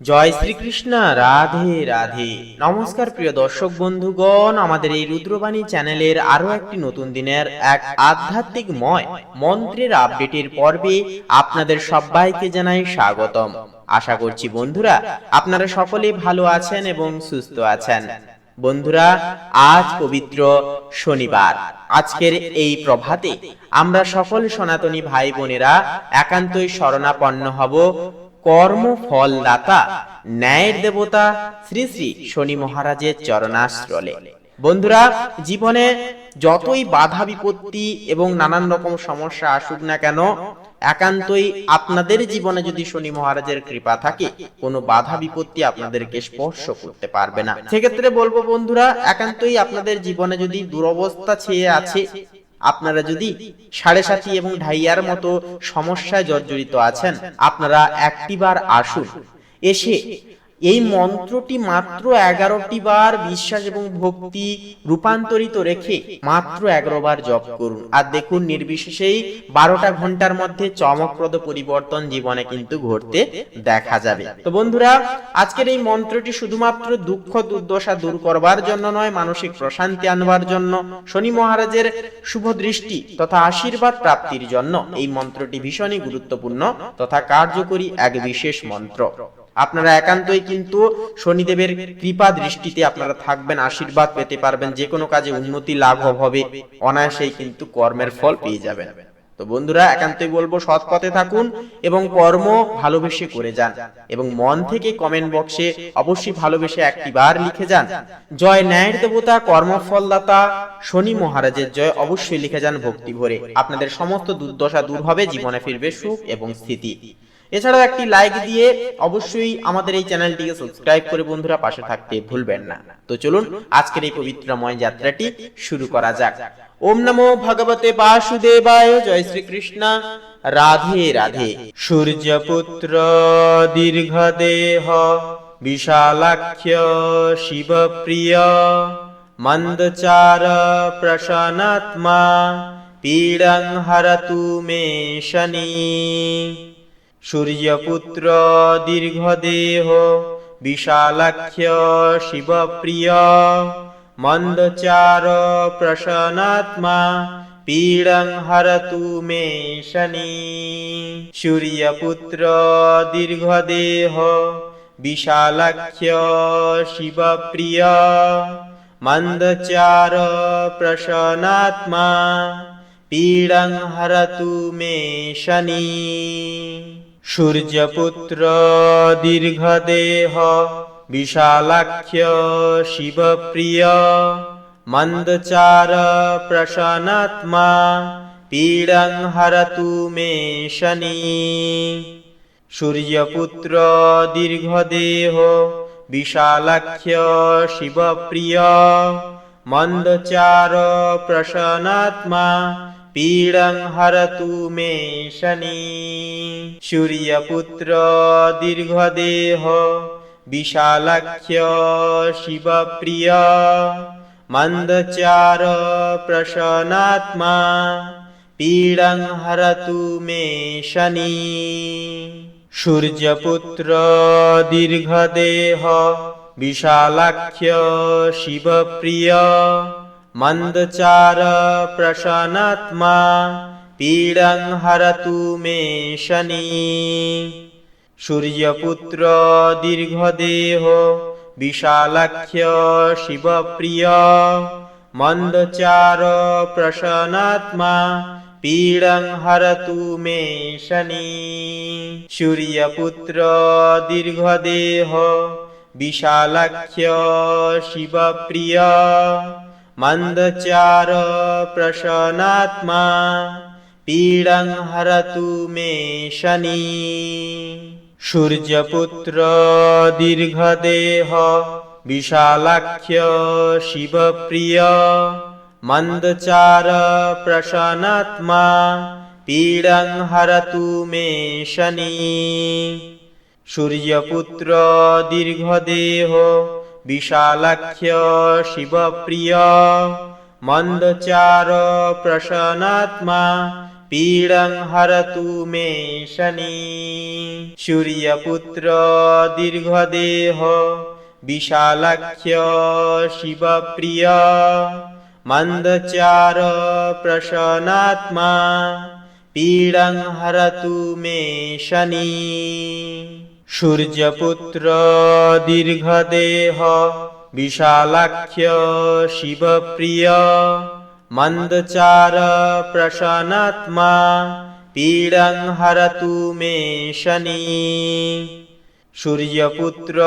জয় শ্রীকৃষ্ণ। রাধে রাধে। নমস্কার প্রিয় দর্শক বন্ধুগণ, আমাদের এই রুদ্রবাণী চ্যানেলের আরো একটি নতুন দিনের এক আধ্যাত্মিকময় মন্ত্রের আপডেটের পর্বে আপনাদের সবাইকে জানাই স্বাগতম। আশা করছি বন্ধুরা আপনারা সকলে ভালো আছেন এবং সুস্থ আছেন। বন্ধুরা, আজ পবিত্র শনিবার। আজকের এই প্রভাতে আমরা সকল সনাতনী ভাই বোনেরা একান্তই শরণাপন্ন হব কর্মফলদাতা ন্যায়ের দেবতা শ্রী শ্রী শনি মহারাজের চরণাশ্রলে। বন্ধুরা, জীবনে যতই বাধা বিপত্তি এবং নানান রকম সমস্যা আসুক না কেন, একান্তই আপনাদের জীবনে যদি শনি মহারাজের কৃপা থাকে, কোনো বাধা বিপত্তি আপনাদেরকে স্পর্শ করতে পারবে না। সেক্ষেত্রে বলবো বন্ধুরা, একান্তই আপনাদের জীবনে যদি দুরবস্থা ছেয়ে আছে, আপনারা যদি সাড়ে সাথী এবং ঢাইয়ার মতো সমস্যায় জর্জরিত আছেন, আপনারা একটিবার আসুন, এসে এই মন্ত্রটি মাত্র 11টি বার বিশ্বাস এবং ভক্তি রূপান্তরিত রেখে মাত্র 11 বার জপ করুন, আর দেখুন নির্বিশেষেই 12টা ঘন্টার মধ্যে চমকপ্রদ পরিবর্তন জীবনে কিন্তু ঘটতে দেখা যাবে। তো বন্ধুরা, আজকের এই মন্ত্রটি শুধুমাত্র দুঃখ দুর্দশা দূর করবার জন্য নয়, মানসিক প্রশান্তি আনবার জন্য, শনি মহারাজের শুভ দৃষ্টি তথা আশীর্বাদ প্রাপ্তির জন্য এই মন্ত্রটি ভীষণই গুরুত্বপূর্ণ তথা কার্যকরী এক বিশেষ মন্ত্র। আপনারা একান্তই কিন্তু শনিদেবের কৃপা দৃষ্টিতে আপনারা থাকবেন, আশীর্বাদ পেতে পারবেন, যে কোনো কাজে উন্নতি লাঘব হবে, অনায়াসেই কিন্তু কর্মের ফল পেয়ে যাবেন। তো বন্ধুরা, একান্তই বলবো সৎ পথে থাকুন এবং কর্ম ভালোবেসে করে যান, এবং মন থেকে কমেন্ট বক্সে অবশ্যই ভালোবেসে একটি বার লিখে যান জয় ন্যায়ের দেবতা কর্মফলদাতা শনি মহারাজের জয়। অবশ্যই লিখে যান ভক্তি ভরে। আপনাদের সমস্ত দুর্দশা দূর হবে, জীবনে ফিরবে সুখ এবং স্থিতি। এছাড়াও একটি লাইক দিয়ে অবশ্যই আমাদের এই চ্যানেলটিকে সাবস্ক্রাইব করে বন্ধুরা পাশে থাকতে ভুলবেন না। তো চলুন আজকের এই পবিত্রময় যাত্রাটি শুরু করা যাক। ওম নমো ভগবতে বাসুদেবায়। জয় শ্রীকৃষ্ণ। রাধে রাধে। সূর্যপুত্র দীর্ঘদেহ বিশালাক্ষ শিবপ্রিয় মন্দচার প্রসন্নাত্মা পীড়ং হরতু মে শনি। সূর্যপুত্র দীর্ঘদেহ বিশালাক্ষ শিবপ্রিয় মন্দচার প্রসন্নাত্মা পীড়ং হরতু মে শনি। সূর্যপুত্র দীর্ঘদেহ বিশালাক্ষ শিবপ্রিয় মন্দচার প্রসন্নাত্মা পীড়ং হরতু মে শনি। সূর্যপুত্র দীর্ঘদেহ বিশালাক্ষ শিবপ্রিয় মন্দচার প্রসন্নাত্মা পীড়ং হরতু মে শনি। সূর্যপুত্র দীর্ঘদেহ বিশালাক্ষ শিবপ্রিয় মন্দচার প্রসন্নাত্মা পীড়ং হরতু মে শনি। সূর্যপুত্র দীর্ঘদেহ বিশালাক্ষ শিবপ্রিয় মন্দচার প্রসন্নাত্মা পীড়ং হরতু মে শনি। সূর্যপুত্র দীর্ঘদেহ বিশালাক্ষ শিবপ্রিয় মন্দচার প্রসন্নাত্মা পীড়ং হরতু মে শনি। সূর্যপুত্র দীর্ঘদেহ বিশালাক্ষ শিবপ্রিয় মন্দচার প্রসন্নাত্মা পীড়ং হরতু মে শনি। সূর্যপুত্র দীর্ঘদেহ বিশালাক্ষ শিবপ্রিয় মন্দচার প্রসন্নাত্মা পীড়ং হরতু মে শনি। সূর্যপুত্র দীর্ঘদেহ বিশালাক্ষ শিবপ্রিয় মন্দচার প্রসন্নাত্মা পীড়ং হরতু মে শনি। সূর্যপুত্র দীর্ঘদেহ বিশালাক্ষ শিবপ্রিয় মন্দচার প্রসন্নাত্মা पीडं हरतु मे शनि। सूर्यपुत्र दीर्घदेह विशालाख्य शिवप्रिय मंदचार प्रसन्नात्मा पीडं हरतु मे शनि। सूर्यपुत्र दीर्घदेह विशालाख्य शिवप्रिय मंदचार प्रसन्नात्मा पीडं हरतु मे शनि। सूर्यपुत्र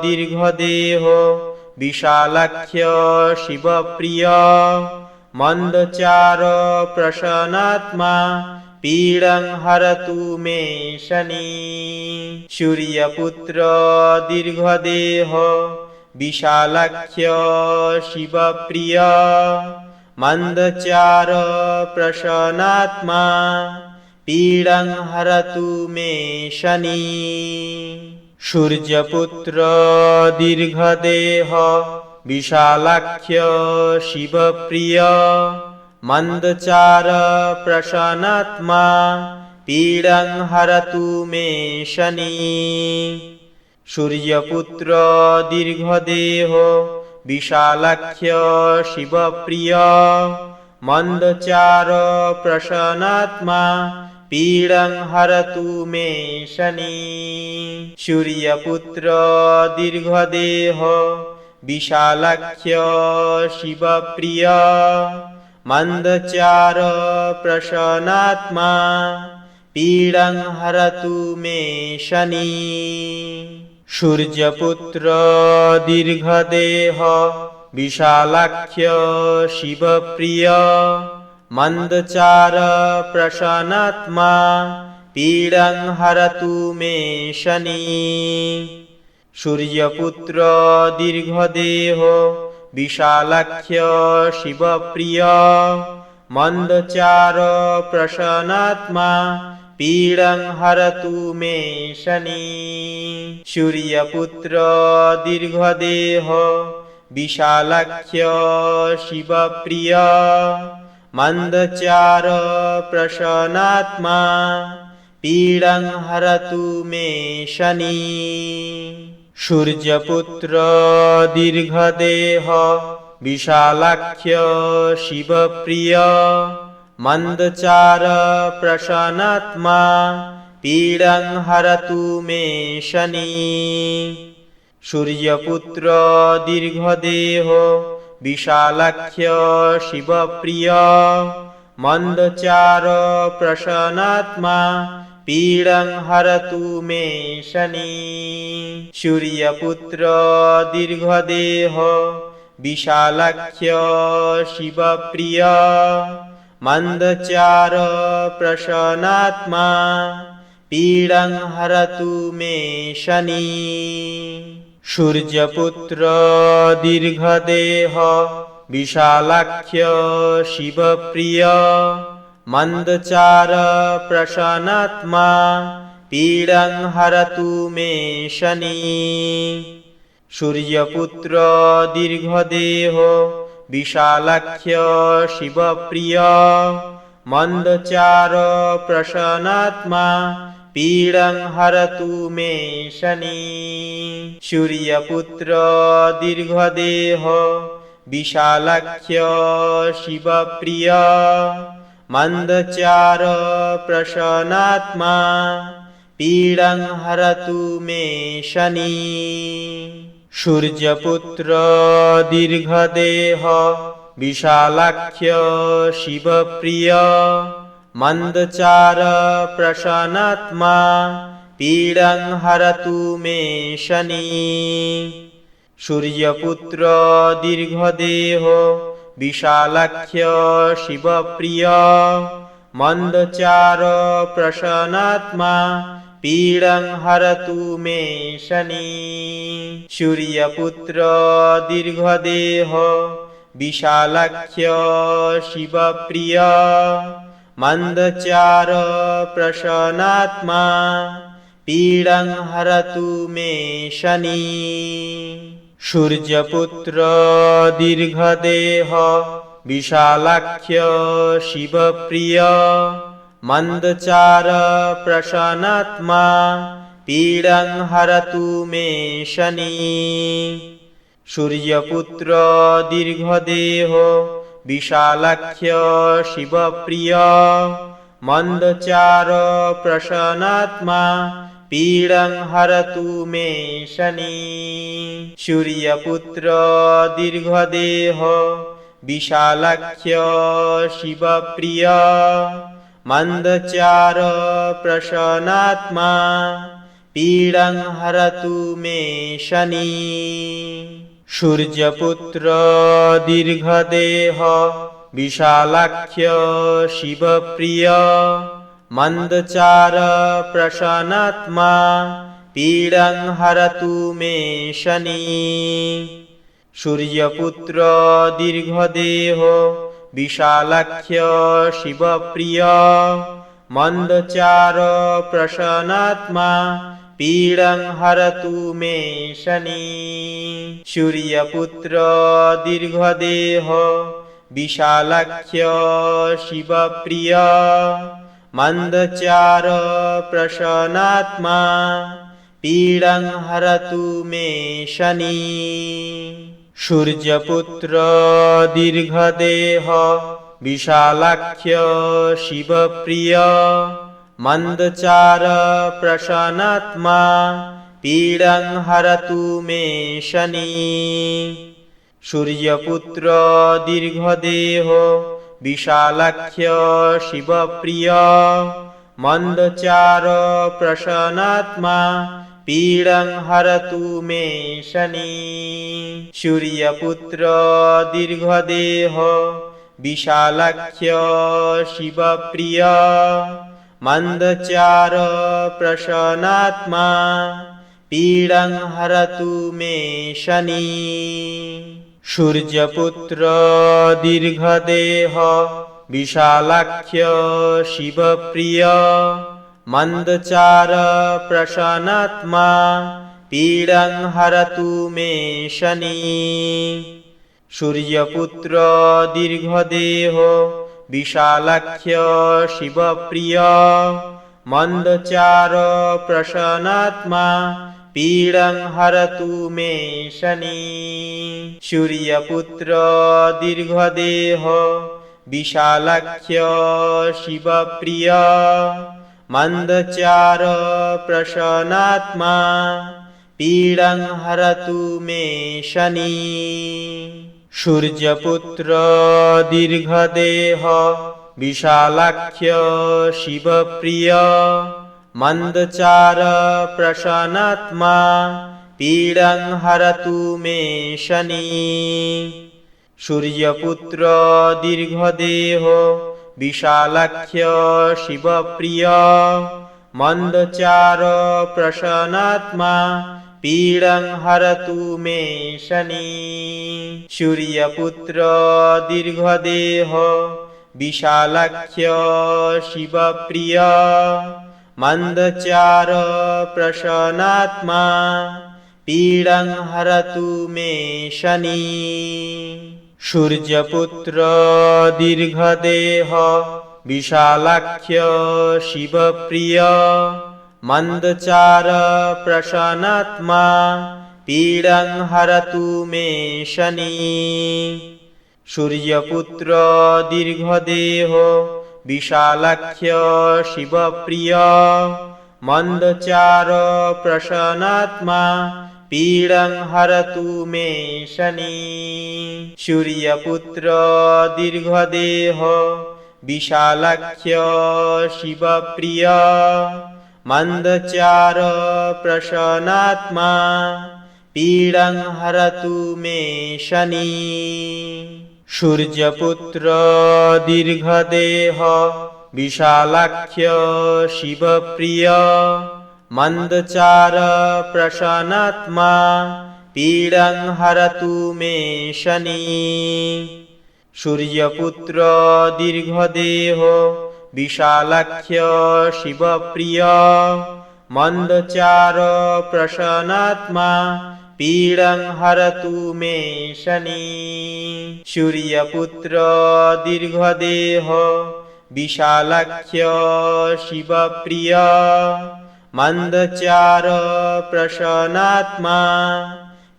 दीर्घदेह विशालाख्य शिवप्रिय मंदचार प्रसन्नात्मा पीडं हरतु मे शनि। सूर्यपुत्र दीर्घदेह विशालाख्य शिवप्रिय मंदचार प्रसन्नात्मा पीडं हरतु मे शनि। सूर्यपुत्र दीर्घदेह विशालाख्य शिवप्रिय मंदचार प्रसन्नात्मा पीडं हरतु मे शनि। सूर्यपुत्र दीर्घदेह विशालाख्य शिवप्रिय मंदचार प्रसन्नात्मा पीडं हरतु मे शनि। सूर्यपुत्र दीर्घदेह विशालाख्य शिवप्रिय मंदचार प्रसन्नात्मा पीडं हरतु मे शनि। सूर्यपुत्र दीर्घदेह विशालाख्य शिवप्रिय मंदचार प्रसन्नात्मा पीडं हरतु मे शनि। सूर्यपुत्र दीर्घदेह विशालाख्य शिवप्रिय मंदचार प्रसन्नात्मा पीडं हरतु मे शनि। सूर्यपुत्र दीर्घदेह विशालाख्य शिवप्रिय मंदचार प्रसन्नात्मा पीडं हरतु मे शनि। सूर्यपुत्र दीर्घदेह विशालाख्य शिवप्रिय मंदचार प्रसन्नात्मा पीडं हरतु मे शनि। सूर्यपुत्र दीर्घदेह विशालाख्य शिवप्रिय मंदचार प्रसन्नात्मा पीडं हरतु मे शनि। सूर्यपुत्र दीर्घदेह विशालाख्य शिवप्रिय मंदचार प्रसन्नात्मा पीडं हरतु मे शनि। सूर्यपुत्र दीर्घदेह विशालाख्य शिवप्रिय मंदचार प्रसन्नात्मा पीडं हरतु मे शनि। सूर्यपुत्र दीर्घदेह विशालाख्य शिवप्रिय मंदचार प्रसन्नात्मा पीडं हरतु मे शनि। सूर्यपुत्र दीर्घदेह विशालाख्य शिवप्रिय मंदचार प्रसन्नात्मा पीडं हरतु मे शनि। सूर्यपुत्र दीर्घदेह विशालाख्य शिवप्रिय मंदचार प्रसन्नात्मा पीडं हरतु मे शनि। सूर्यपुत्र दीर्घदेह विशालाख्य शिवप्रिय मंदचार प्रसन्नात्मा पीडं हरतु मे शनि। सूर्यपुत्र दीर्घदेह विशालाख्य शिवप्रिय मंदचार प्रसन्नात्मा पीडं हरतु मे शनि। सूर्यपुत्र दीर्घदेह विशालाख्य शिवप्रिय मंदचार प्रसन्नात्मा पीडं हरतु मे शनि। सूर्यपुत्र दीर्घदेहो विशालाख्य शिवप्रिय मंदचार प्रसन्नात्मा पीडं हरतु मे शनि। सूर्यपुत्र दीर्घदेहो विशालाख्य शिवप्रिय मंदचार प्रसन्नात्मा पीडं हरतु मे शनि। सूर्यपुत्र दीर्घदेह विशालाख्य शिवप्रिय मंदचार प्रसन्नात्मा पीडं हरतु मे शनि। सूर्यपुत्र दीर्घदेहो विशालाख्य शिवप्रिय मंदचार प्रसन्नात्मा पीडं हरतु मे शनि। सूर्यपुत्र दीर्घदेहो विशालाख्य शिवप्रिय मंदचार प्रसन्नात्मा पीडं हरतु मे शनि। सूर्यपुत्र दीर्घदेह विशालाख्य शिवप्रिय मंदचार प्रसन्नात्मा पीडं हरतु मे शनि। सूर्यपुत्र दीर्घदेहो विशालाख्य शिवप्रिय मंदचार प्रसन्नात्मा पीडं हरतु मे शनि। सूर्यपुत्र दीर्घदेहो विशालाख्य शिवप्रिय मंदचार प्रसन्नात्मा पीडं हरतु मे शनि। सूर्यपुत्र दीर्घदेह विशालाख्य शिवप्रिय मंदचार प्रसन्नात्मा पीडं हरतु मे शनि। सूर्यपुत्र दीर्घदेहो विशालाख्य शिवप्रिय मंदचार प्रसन्नात्मा पीडं हरतु मे शनि। सूर्यपुत्र दीर्घदेहो विशालाख्य शिवप्रिय मंदचार प्रसन्नात्मा पीडं हरतु मे शनि। सूर्यपुत्र दीर्घदेह विशालाख्य शिवप्रिय मंदचार प्रसन्नात्मा पीडं हरतु मे शनि। सूर्यपुत्र दीर्घदेहो विशालाख्य शिवप्रिय मंदचार प्रसन्नात्मा पीडं हरतु मे शनि। सूर्यपुत्र दीर्घदेहो विशालाख्य शिवप्रिय मंदचार प्रसन्नात्मा पीडं हरतु मे शनि। सूर्यपुत्र दीर्घदेहो विशालाख्य शिवप्रिय मंदचार प्रसन्नात्मा पीडं हरतु मे शनि। सूर्यपुत्र दीर्घदेहो विशालाख्य शिवप्रिय मंदचार प्रसन्नात्मा पीडं हरतु मे शनि। सूर्यपुत्र दीर्घदेहो विशालाख्य शिवप्रिय मंदचार प्रसन्नात्मा पीडं हरतु मे शनि। सूर्यपुत्र दीर्घदेहो विशालाख्य शिवप्रिय मंदचार प्रसन्नात्मा पीडं हरतु मे शनि। सूर्यपुत्र दीर्घदेहो विशालाख्य शिवप्रिय मंदचार प्रसन्नात्मा पीडं हरतु मे शनि। सूर्यपुत्र दीर्घदेहो विशालाख्य शिवप्रिय मन्दचार प्रसन्नात्मा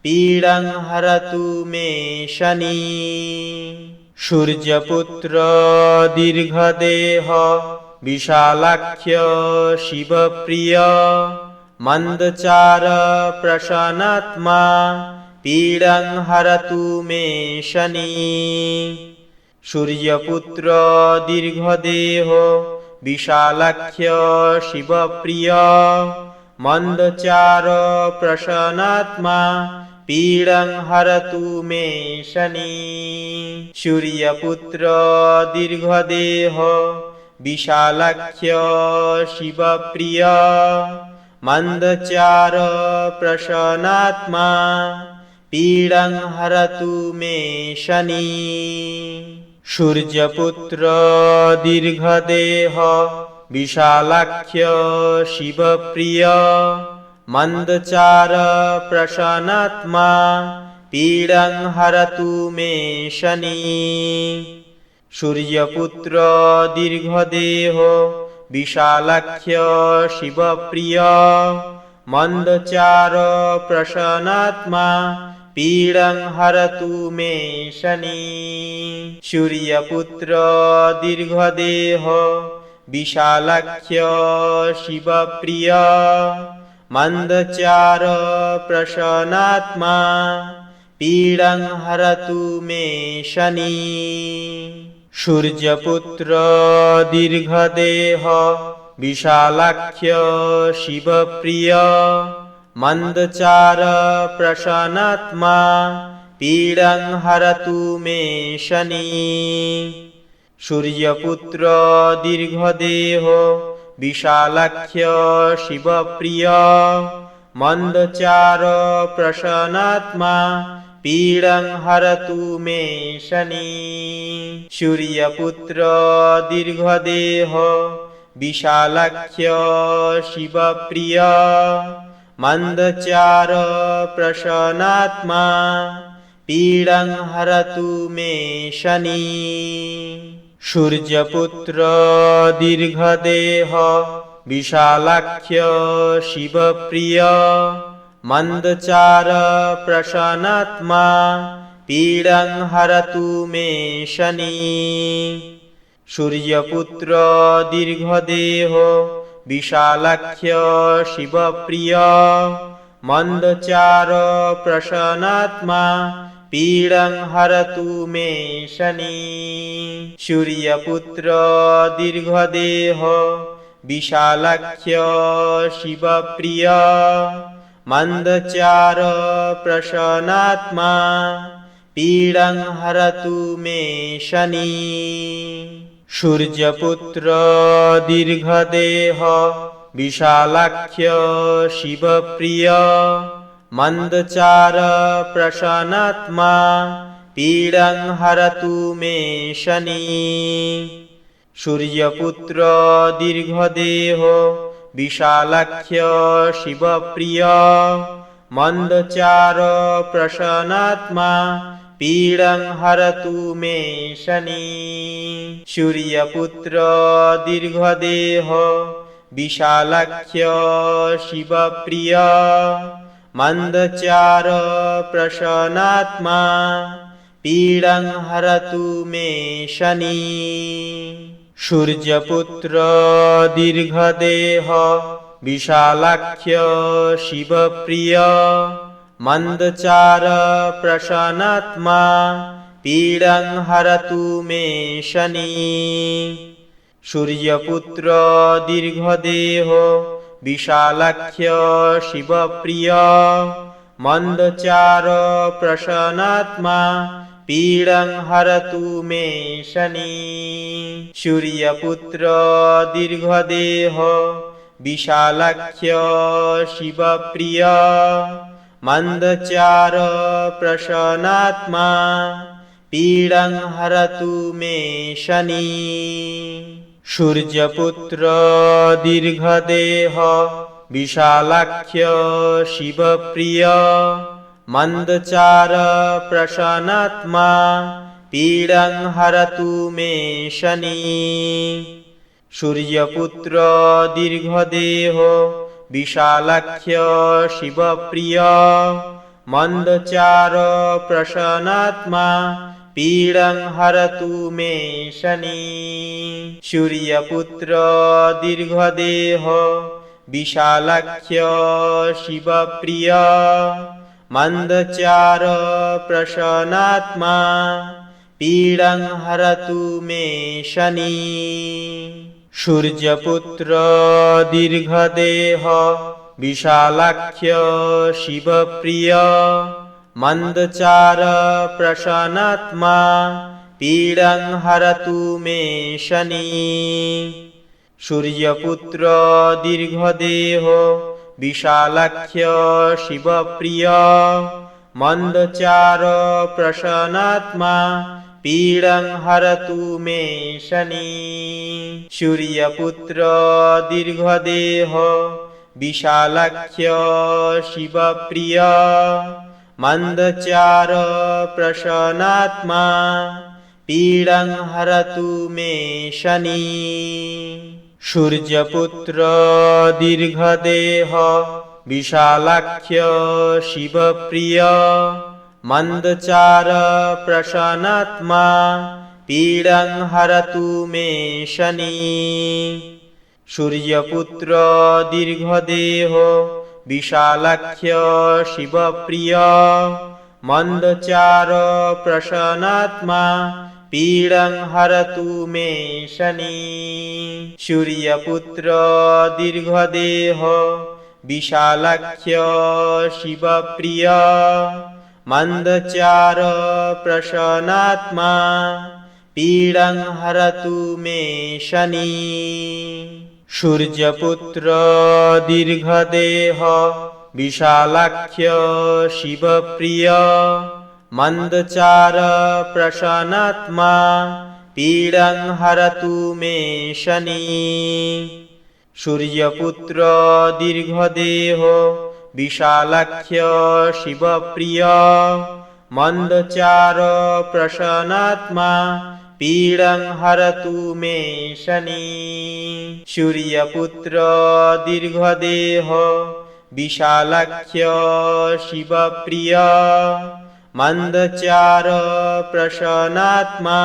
पीडं हरतु मे शनि सूर्यपुत्र दीर्घदेह विशालाख्य शिवप्रिय मन्दचार प्रसन्नात्मा पीडं हरतु मे शनि सूर्यपुत्र दीर्घदेह विशालाख्य शिवप्रिय मन्दचार प्रसन्नात्मा पीडं हरतु मे शनि सूर्यपुत्र दीर्घदेह विशालाख्य शिवप्रिय मन्दचार प्रसन्नात्मा पीडं हरतु मे शनि सूर्यपुत्र दीर्घदेह विशालाख्य शिवप्रिय मन्दचार प्रसन्नात्मा पीडं हरतु मे शनि सूर्यपुत्र दीर्घदेह विशालाख्य शिवप्रिय मन्दचार प्रसन्नात्मा पीडं हरतु मे शनि सूर्यपुत्र दीर्घदेह विशालाख्य शिवप्रिय मन्दचार प्रसन्नात्मा पीडं हरतु मे शनि सूर्यपुत्र दीर्घदेह विशालाख्य शिवप्रिय मन्दचार प्रसन्नात्मा पीडं हरतु मे शनि सूर्यपुत्र दीर्घदेह विशालाख्य शिवप्रिय मन्दचार प्रसन्नात्मा पीडं हरतु मे शनि सूर्यपुत्र दीर्घदेह विशालाख्य शिवप्रिय मन्दचार प्रसन्नात्मा पीडं हरतु मे शनि सूर्यपुत्र दीर्घदेह विशालाख्य शिवप्रिय मन्दचार प्रसन्नात्मा पीडं हरतु मे शनि सूर्यपुत्र दीर्घदेह विशालाख्य शिवप्रिय मन्दचार प्रसन्नात्मा पीडं हरतु मे शनि सूर्यपुत्र दीर्घदेह विशालाख्य शिवप्रिय मन्दचार प्रसन्नात्मा पीडं हरतु मे शनि सूर्यपुत्र दीर्घदेह विशालाख्य शिवप्रिय मन्दचार प्रसन्नात्मा पीडं हरतु मे शनि सूर्यपुत्र दीर्घदेह विशालाख्य शिवप्रिय मन्दचार प्रसन्नात्मा पीडं हरतु मे शनि सूर्यपुत्र दीर्घदेह विशालाख्य शिवप्रिय मन्दचार प्रसन्नात्मा पीडं हरतु मे शनि सूर्यपुत्र दीर्घदेह विशालाख्य शिवप्रिय मन्दचार प्रसन्नात्मा पीडं हरतु मे शनि सूर्यपुत्र दीर्घदेह विशालाख्य शिवप्रिय मन्दचार प्रसन्नात्मा पीडं हरतु मे शनि सूर्यपुत्र दीर्घदेह विशालाख्य शिवप्रिय मन्दचार प्रसन्नात्मा पीडं हरतु मे शनि सूर्यपुत्र दीर्घदेह विशालाख्य शिवप्रिय मन्दचार प्रसन्नात्मा पीडं हरतु मे शनिः सूर्यपुत्र दीर्घदेहो विशालाख्य शिवप्रिय मंदचार प्रसन्नात्मा पीडं हरतु मे शनिः सूर्यपुत्र दीर्घदेहो विशालाख्य शिवप्रिय मंदचार प्रसन्नात्मा पीडं हरतु मे शनिः सूर्यपुत्र दीर्घदेह विशालाख्य शिवप्रिय मंदचार प्रसन्नात्मा पीडं हरतु मे शनिः सूर्यपुत्र दीर्घदेह विशालाख्य शिवप्रिय मंदचार प्रसन्नात्मा पीडं हरतु मे शनिः सूर्यपुत्र दीर्घदेह विशालाख्य शिवप्रिय मंदचार प्रसन्नात्मा पीडं हरतु मे शनिः सूर्यपुत्र दीर्घदेह विशालाख्य शिवप्रिय मंदचार प्रसन्नात्मा पीडं हरतु मे शनिः सूर्यपुत्र दीर्घदेह विशालाख्य शिवप्रिय मंदचार प्रसन्नात्मा पीडं हरतु मे शनिः सूर्यपुत्र दीर्घदेह विशालाख्य शिवप्रिय मंदचार प्रसन्नात्मा पीडं हरतु मे शनिः सूर्यपुत्र दीर्घदेह विशालाख्य शिवप्रिय मंदचार प्रसन्नात्मा पीडं हरतु मे शनिः सूर्यपुत्र दीर्घदेह विशालाख्य शिवप्रिय मंदचार प्रसन्नात्मा पीडं हरतु मे शनिः सूर्यपुत्र दीर्घदेह विशालाख्य शिवप्रिय मंदचार प्रसन्नात्मा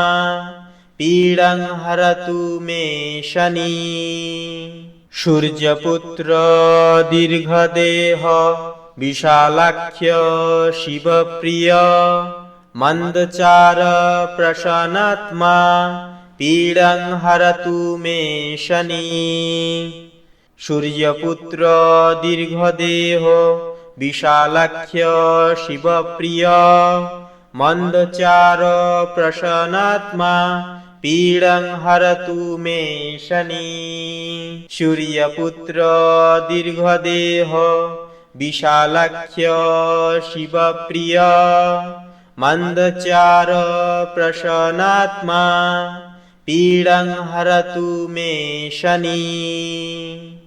पीडं हरतु मे शनिः सूर्यपुत्र दीर्घदेह विशालाख्य शिवप्रिय मंदचार प्रसन्नात्मा पीडं हरतु मे शनिः सूर्यपुत्र दीर्घदेह विशालाख्य शिवप्रिय मंदचार प्रसन्नात्मा पीडं हरतु मे शनिः सूर्यपुत्र दीर्घदेह विशालाख्य शिवप्रिय मंदचार प्रसन्नात्मा पीडं हरतु मे शनिः।